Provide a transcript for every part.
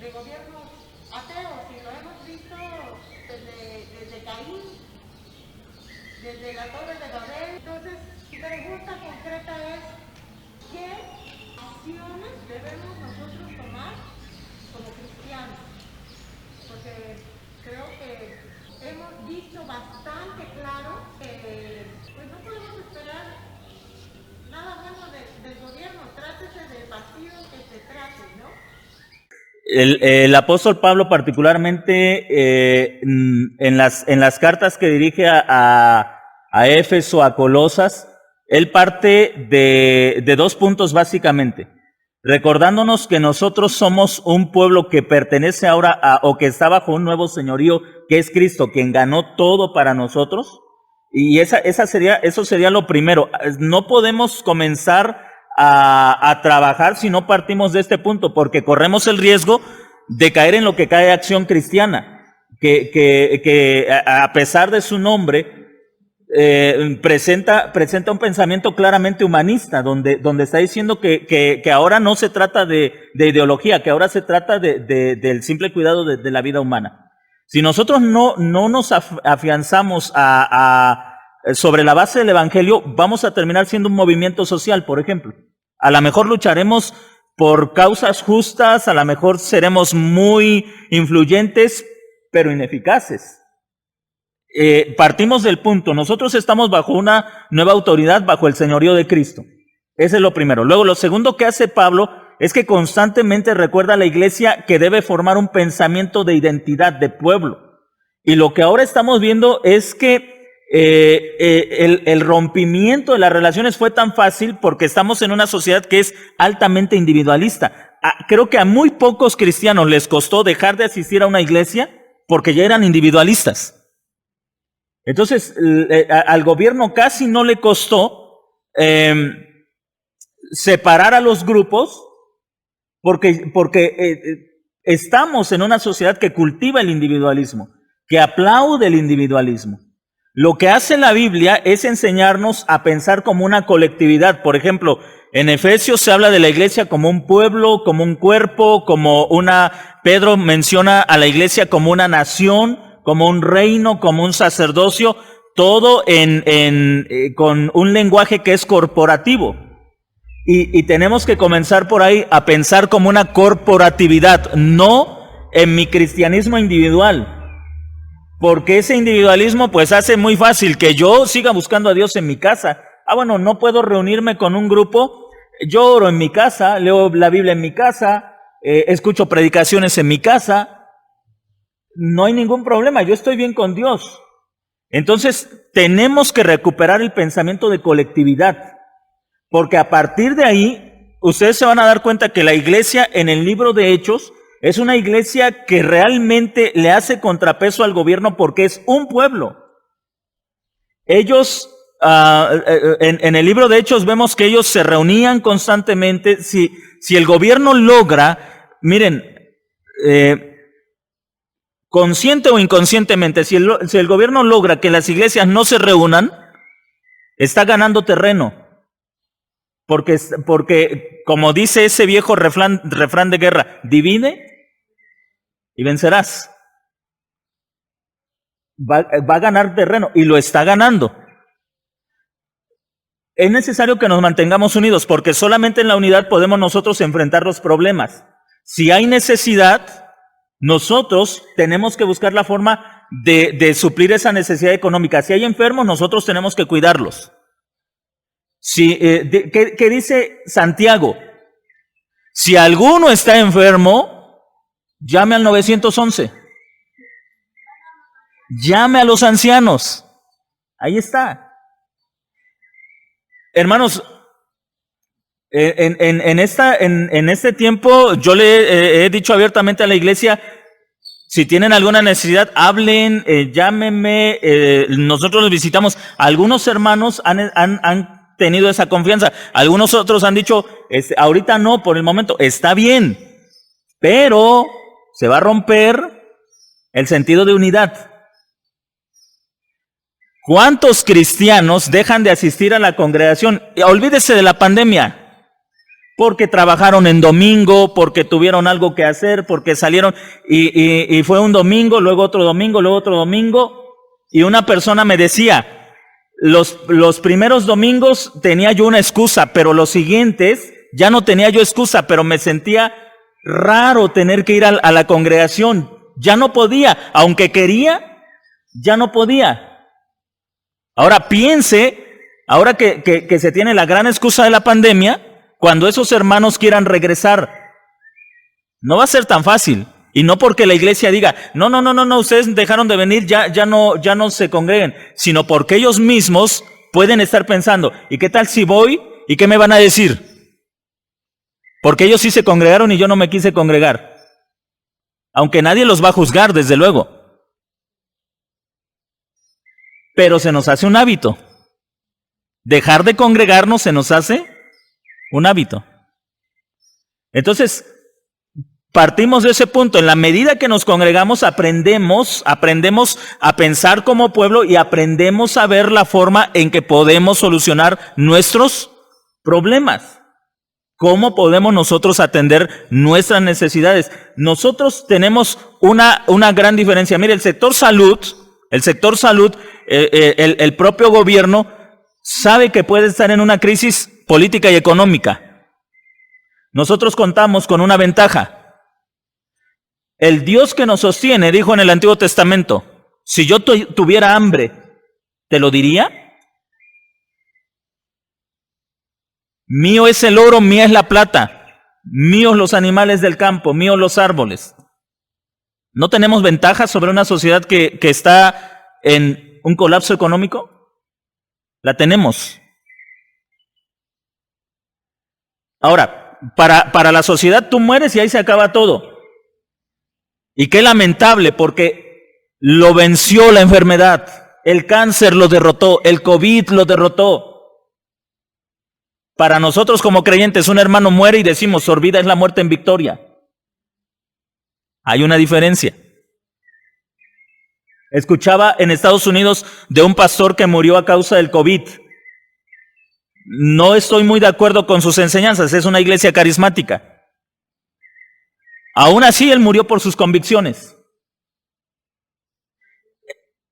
de gobiernos ateos, y lo hemos visto desde Caín, desde la Torre de Babel. Entonces, mi pregunta concreta es, ¿qué acciones debemos nosotros tomar como cristianos? Porque creo que hemos visto bastante claro que pues no podemos esperar nada bueno del gobierno, trátese del partido que se trate, ¿no? El apóstol Pablo particularmente en las cartas que dirige a Éfeso, a Colosas, él parte de 2 puntos básicamente, recordándonos que nosotros somos un pueblo que pertenece ahora o que está bajo un nuevo señorío que es Cristo, quien ganó todo para nosotros, y eso sería lo primero. No podemos comenzar a trabajar si no partimos de este punto, porque corremos el riesgo de caer en lo que cae Acción Cristiana, que a pesar de su nombre presenta un pensamiento claramente humanista, donde está diciendo que ahora no se trata de ideología, que ahora se trata del simple cuidado de la vida humana. Si nosotros no nos afianzamos sobre la base del Evangelio, vamos a terminar siendo un movimiento social, por ejemplo. A lo mejor lucharemos por causas justas, a lo mejor seremos muy influyentes, pero ineficaces. Partimos del punto, nosotros estamos bajo una nueva autoridad, bajo el señorío de Cristo. Ese es lo primero. Luego, lo segundo que hace Pablo es que constantemente recuerda a la iglesia que debe formar un pensamiento de identidad, de pueblo. Y lo que ahora estamos viendo es que el rompimiento de las relaciones fue tan fácil porque estamos en una sociedad que es altamente individualista. Creo que a muy pocos cristianos les costó dejar de asistir a una iglesia porque ya eran individualistas. Entonces, al gobierno casi no le costó separar a los grupos porque estamos en una sociedad que cultiva el individualismo, que aplaude el individualismo. Lo que hace la Biblia es enseñarnos a pensar como una colectividad. Por ejemplo, en Efesios se habla de la iglesia como un pueblo, como un cuerpo, Pedro menciona a la iglesia como una nación, como un reino, como un sacerdocio, todo con un lenguaje que es corporativo. Y tenemos que comenzar por ahí a pensar como una corporatividad, no en mi cristianismo individual. Porque ese individualismo pues hace muy fácil que yo siga buscando a Dios en mi casa. Bueno, no puedo reunirme con un grupo, yo oro en mi casa, leo la Biblia en mi casa, escucho predicaciones en mi casa. No hay ningún problema, yo estoy bien con Dios. Entonces, tenemos que recuperar el pensamiento de colectividad, porque a partir de ahí, ustedes se van a dar cuenta que la iglesia en el libro de Hechos es una iglesia que realmente le hace contrapeso al gobierno porque es un pueblo. Ellos, en el libro de Hechos vemos que ellos se reunían constantemente. Si el gobierno logra, miren, consciente o inconscientemente, si el gobierno logra que las iglesias no se reúnan, está ganando terreno. Porque como dice ese viejo refrán de guerra, divide y vencerás. Va a ganar terreno y lo está ganando. Es necesario que nos mantengamos unidos porque solamente en la unidad podemos nosotros enfrentar los problemas. Si hay necesidad, nosotros tenemos que buscar la forma de suplir esa necesidad económica. Si hay enfermos, nosotros tenemos que cuidarlos. ¿Qué dice Santiago? Si alguno está enfermo, llame al 911. Llame a los ancianos. Ahí está. Hermanos, en este tiempo yo le he dicho abiertamente a la iglesia, si tienen alguna necesidad, hablen, llámenme, nosotros los visitamos. Algunos hermanos han tenido esa confianza. Algunos otros han dicho, ahorita no, por el momento, está bien, pero se va a romper el sentido de unidad. ¿Cuántos cristianos dejan de asistir a la congregación? Olvídese de la pandemia. porque trabajaron en domingo, porque tuvieron algo que hacer, porque salieron y fue un domingo, luego otro domingo, luego otro domingo, y una persona me decía, los primeros domingos tenía yo una excusa, pero los siguientes ya no tenía yo excusa, pero me sentía raro tener que ir a la congregación, ya no podía, aunque quería, ya no podía. Ahora piense, ahora que se tiene la gran excusa de la pandemia, cuando esos hermanos quieran regresar, no va a ser tan fácil. Y no porque la iglesia diga, no, ustedes dejaron de venir, ya no se congreguen, sino porque ellos mismos pueden estar pensando, ¿y qué tal si voy? ¿Y qué me van a decir? Porque ellos sí se congregaron y yo no me quise congregar. Aunque nadie los va a juzgar, desde luego. Pero se nos hace un hábito. Dejar de congregarnos se nos hace un hábito. Entonces, partimos de ese punto. En la medida que nos congregamos, aprendemos a pensar como pueblo y aprendemos a ver la forma en que podemos solucionar nuestros problemas. ¿Cómo podemos nosotros atender nuestras necesidades? Nosotros tenemos una gran diferencia. Mire, el sector salud, el propio gobierno sabe que puede estar en una crisis política y económica. Nosotros contamos con una ventaja. El Dios que nos sostiene dijo en el Antiguo Testamento, si yo tuviera hambre, ¿te lo diría? Mío es el oro, mía es la plata, míos los animales del campo, míos los árboles. ¿No tenemos ventaja sobre una sociedad que está en un colapso económico? La tenemos. Ahora, para la sociedad tú mueres y ahí se acaba todo. Y qué lamentable, porque lo venció la enfermedad, el cáncer lo derrotó, el COVID lo derrotó. Para nosotros como creyentes, un hermano muere y decimos, sorbida es la muerte en victoria. Hay una diferencia. Escuchaba en Estados Unidos de un pastor que murió a causa del COVID. No estoy muy de acuerdo con sus enseñanzas, es una iglesia carismática. Aún así, él murió por sus convicciones.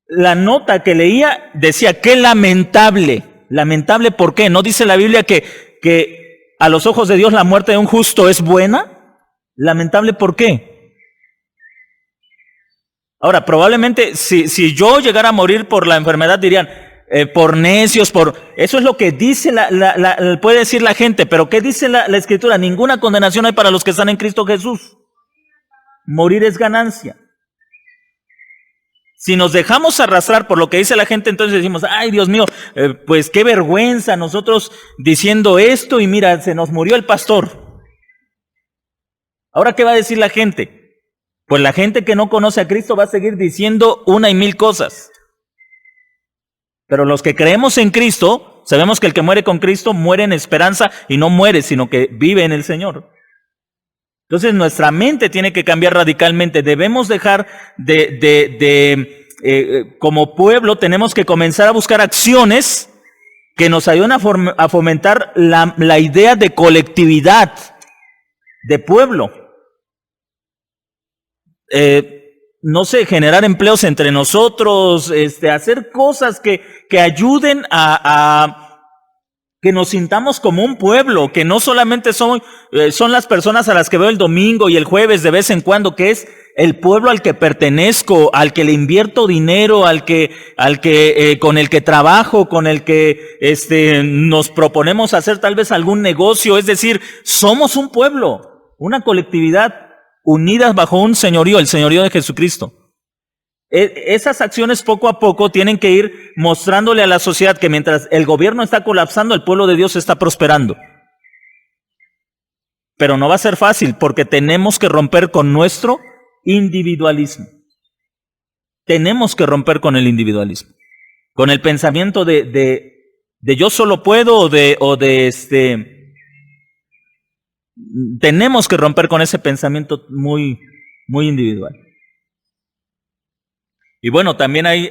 La nota que leía decía, qué lamentable. Lamentable, ¿por qué? ¿No dice la Biblia que a los ojos de Dios la muerte de un justo es buena? Lamentable, ¿por qué? Ahora, probablemente si yo llegara a morir por la enfermedad dirían, por necios, eso es lo que dice puede decir la gente, pero ¿qué dice la Escritura? Ninguna condenación hay para los que están en Cristo Jesús. Morir es ganancia. Si nos dejamos arrastrar por lo que dice la gente, entonces decimos, ay Dios mío, pues qué vergüenza nosotros diciendo esto y mira, se nos murió el pastor. Ahora, ¿qué va a decir la gente? Pues la gente que no conoce a Cristo va a seguir diciendo una y mil cosas. Pero los que creemos en Cristo, sabemos que el que muere con Cristo muere en esperanza y no muere, sino que vive en el Señor. Entonces nuestra mente tiene que cambiar radicalmente. Debemos dejar como pueblo, tenemos que comenzar a buscar acciones que nos ayuden a fomentar la idea de colectividad, de pueblo. No sé, generar empleos entre nosotros, hacer cosas que ayuden a que nos sintamos como un pueblo, que no solamente son las personas a las que veo el domingo y el jueves de vez en cuando, que es el pueblo al que pertenezco, al que le invierto dinero, con el que trabajo, con el que nos proponemos hacer tal vez algún negocio. Es decir, somos un pueblo, una colectividad unidas bajo un señorío, el señorío de Jesucristo. Esas acciones poco a poco tienen que ir mostrándole a la sociedad que mientras el gobierno está colapsando, el pueblo de Dios está prosperando. Pero no va a ser fácil porque tenemos que romper con nuestro individualismo. Tenemos que romper con el individualismo, con el pensamiento de yo solo puedo tenemos que romper con ese pensamiento muy, muy individual. Y bueno, también hay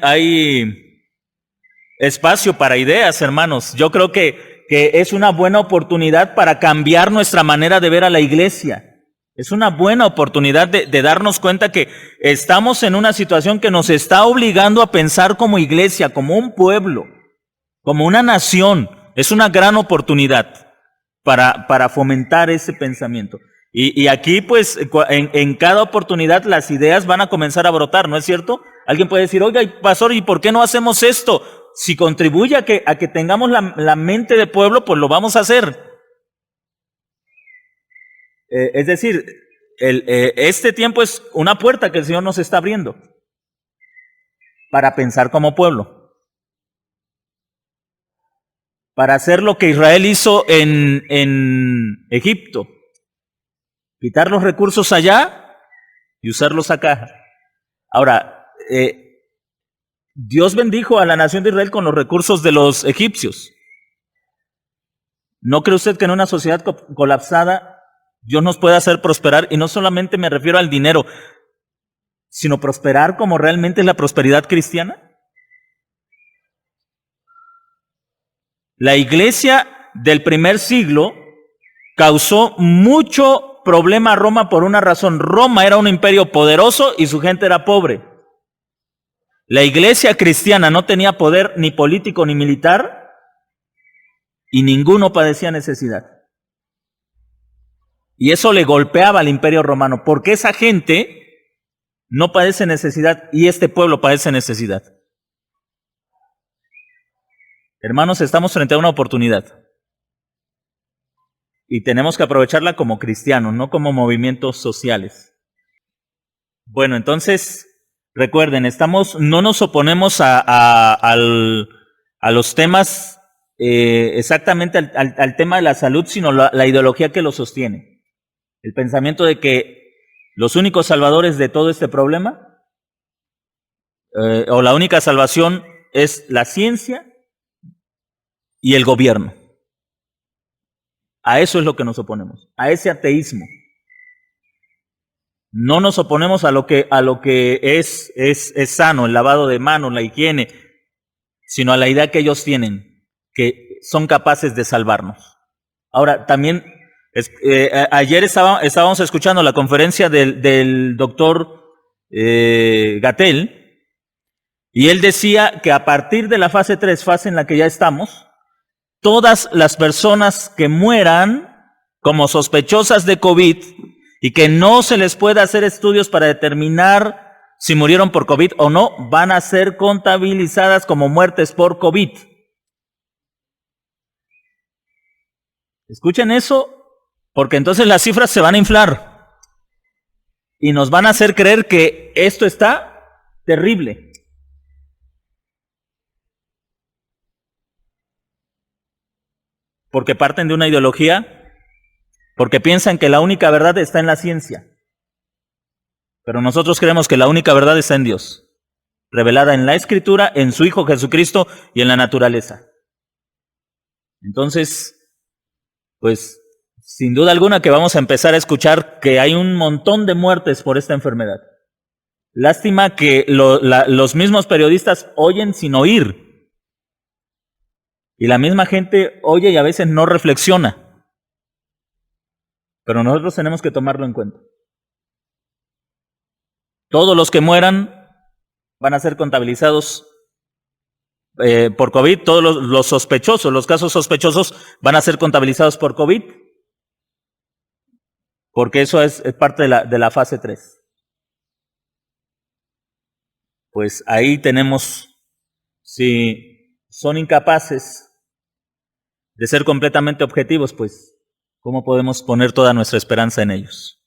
espacio para ideas, hermanos. Yo creo que que es una buena oportunidad para cambiar nuestra manera de ver a la iglesia. Es una buena oportunidad de darnos cuenta que estamos en una situación que nos está obligando a pensar como iglesia, como un pueblo, como una nación. Es una gran oportunidad para fomentar ese pensamiento. Y aquí, pues, en cada oportunidad las ideas van a comenzar a brotar, ¿no es cierto? Alguien puede decir, oiga, pastor, ¿y por qué no hacemos esto? Si contribuye a que tengamos la mente de pueblo, pues lo vamos a hacer. Es decir, este tiempo es una puerta que el Señor nos está abriendo para pensar como pueblo, para hacer lo que Israel hizo en Egipto, quitar los recursos allá y usarlos acá. Ahora, Dios bendijo a la nación de Israel con los recursos de los egipcios. ¿No cree usted que en una sociedad colapsada Dios nos puede hacer prosperar? Y no solamente me refiero al dinero, sino prosperar como realmente es la prosperidad cristiana. La iglesia del primer siglo causó mucho problema a Roma por una razón. Roma era un imperio poderoso y su gente era pobre. La iglesia cristiana no tenía poder ni político ni militar y ninguno padecía necesidad. Y eso le golpeaba al imperio romano, porque esa gente no padece necesidad y este pueblo padece necesidad. Hermanos, estamos frente a una oportunidad y tenemos que aprovecharla como cristianos, no como movimientos sociales. Bueno, entonces, recuerden, no nos oponemos a los temas, exactamente al tema de la salud, sino la ideología que lo sostiene. El pensamiento de que los únicos salvadores de todo este problema, o la única salvación, es la ciencia y el gobierno. A eso es lo que nos oponemos, a ese ateísmo. No nos oponemos a lo que es sano, el lavado de manos, la higiene, sino a la idea que ellos tienen, que son capaces de salvarnos. Ahora, también, ayer estábamos escuchando la conferencia del doctor Gatell, y él decía que a partir de la fase 3, fase en la que ya estamos, todas las personas que mueran como sospechosas de COVID y que no se les pueda hacer estudios para determinar si murieron por COVID o no, van a ser contabilizadas como muertes por COVID. Escuchen eso, porque entonces las cifras se van a inflar y nos van a hacer creer que esto está terrible. Porque parten de una ideología, porque piensan que la única verdad está en la ciencia. Pero nosotros creemos que la única verdad está en Dios, revelada en la Escritura, en su Hijo Jesucristo y en la naturaleza. Entonces, pues, sin duda alguna que vamos a empezar a escuchar que hay un montón de muertes por esta enfermedad. Lástima que los mismos periodistas oyen sin oír. Y la misma gente oye y a veces no reflexiona. Pero nosotros tenemos que tomarlo en cuenta. Todos los que mueran van a ser contabilizados por COVID. Todos los sospechosos, los casos sospechosos van a ser contabilizados por COVID. Porque eso es parte de la fase 3. Pues ahí tenemos, si son incapaces de ser completamente objetivos, pues, ¿cómo podemos poner toda nuestra esperanza en ellos?